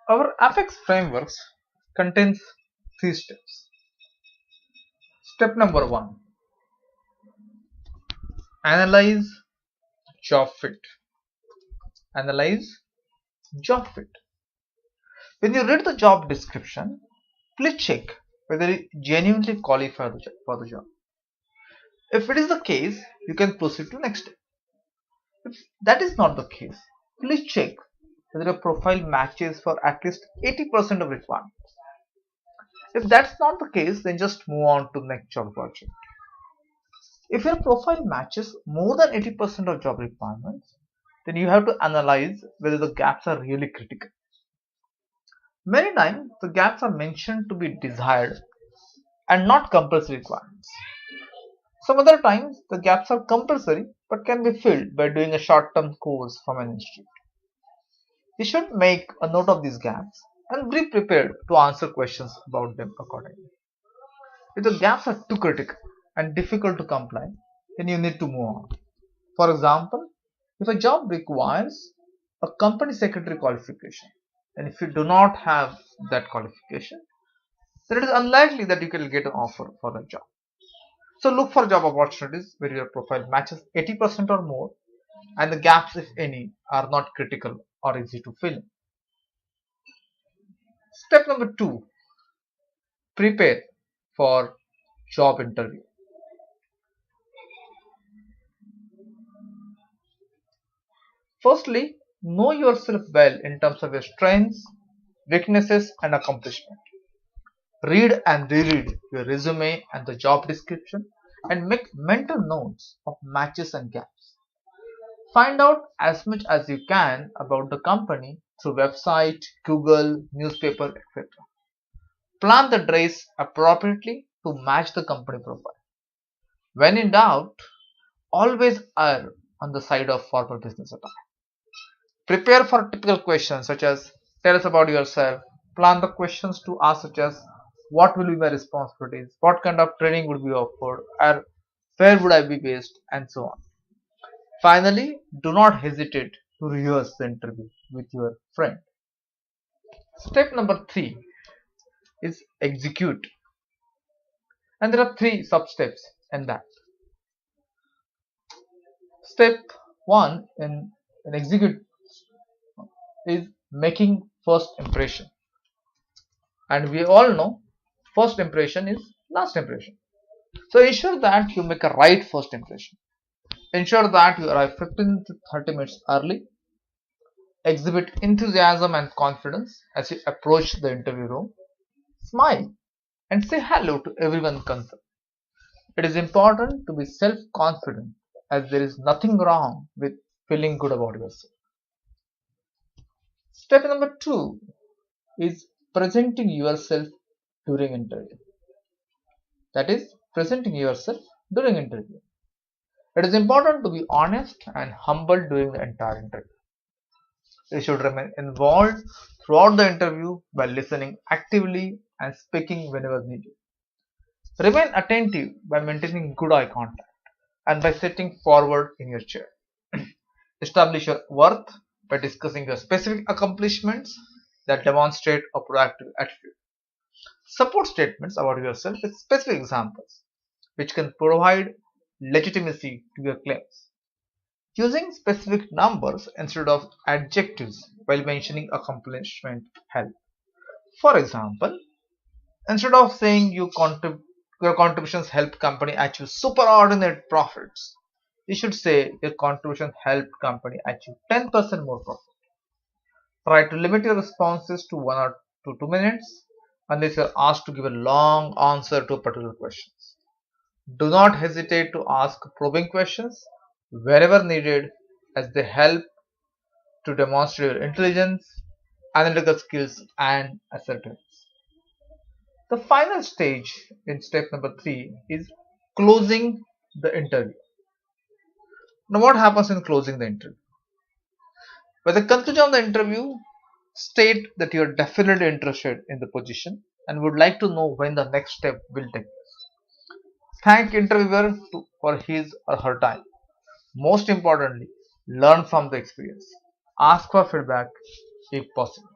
Our Apex frameworks contains three steps. Step number one, analyze job fit. Analyze job fit. When you read the job description, please check whether you genuinely qualify for the job. If it is the case, you can proceed to next step. If that is not the case, please check whether your profile matches for at least 80% of requirements. If that's not the case, then just move on to the next job opportunity. If your profile matches more than 80% of job requirements, then you have to analyze whether the gaps are really critical. Many times, the gaps are mentioned to be desired and not compulsory requirements. Some other times, the gaps are compulsory but can be filled by doing a short-term course from an institute. You should make a note of these gaps and be prepared to answer questions about them accordingly. If the gaps are too critical and difficult to comply, then you need to move on. For example, if a job requires a company secretary qualification, and if you do not have that qualification, then it is unlikely that you can get an offer for that job. So look for job opportunities where your profile matches 80% or more, and the gaps, if any, are not critical or easy to fill in. Step number two, prepare for job interview. Firstly, know yourself well in terms of your strengths, weaknesses, and accomplishment. Read and reread your resume and the job description and make mental notes of matches and gaps. Find out as much as you can about the company through website, Google, newspaper, etc. Plan the dress appropriately to match the company profile. When in doubt, always err on the side of formal business attire. Prepare for typical questions such as tell us about yourself. Plan the questions to ask such as what will be my responsibilities, what kind of training would be offered, or where would I be based, and so on. Finally, do not hesitate to rehearse the interview with your friend. Step number three is execute. And there are three sub steps in that. Step one in execute is making first impression. And we all know first impression is last impression. So ensure that you make a right first impression. Ensure that you arrive 15 to 30 minutes early. Exhibit enthusiasm and confidence as you approach the interview room. Smile and say hello to everyone concerned. It is important to be self-confident as there is nothing wrong with feeling good about yourself. Step number two is presenting yourself during interview. That is presenting yourself during interview. It is important to be honest and humble during the entire interview. You should remain involved throughout the interview by listening actively and speaking whenever needed. Remain attentive by maintaining good eye contact and by sitting forward in your chair. Establish your worth by discussing your specific accomplishments that demonstrate a proactive attitude. Support statements about yourself with specific examples, which can provide legitimacy to your claims. Using specific numbers instead of adjectives while mentioning accomplishment help. For example, instead of saying your contributions helped company achieve superordinate profits, you should say your contribution helped company achieve 10% more profit. Try to limit your responses to 1 or 2 minutes unless you are asked to give a long answer to a particular question. Do not hesitate to ask probing questions wherever needed as they help to demonstrate your intelligence, analytical skills, and assertiveness. The final stage in step number three is closing the interview. Now, what happens in closing the interview? By the conclusion of the interview, state that you are definitely interested in the position and would like to know when the next step will take place. Thank interviewer for his or her time. Most importantly, learn from the experience. Ask for feedback if possible.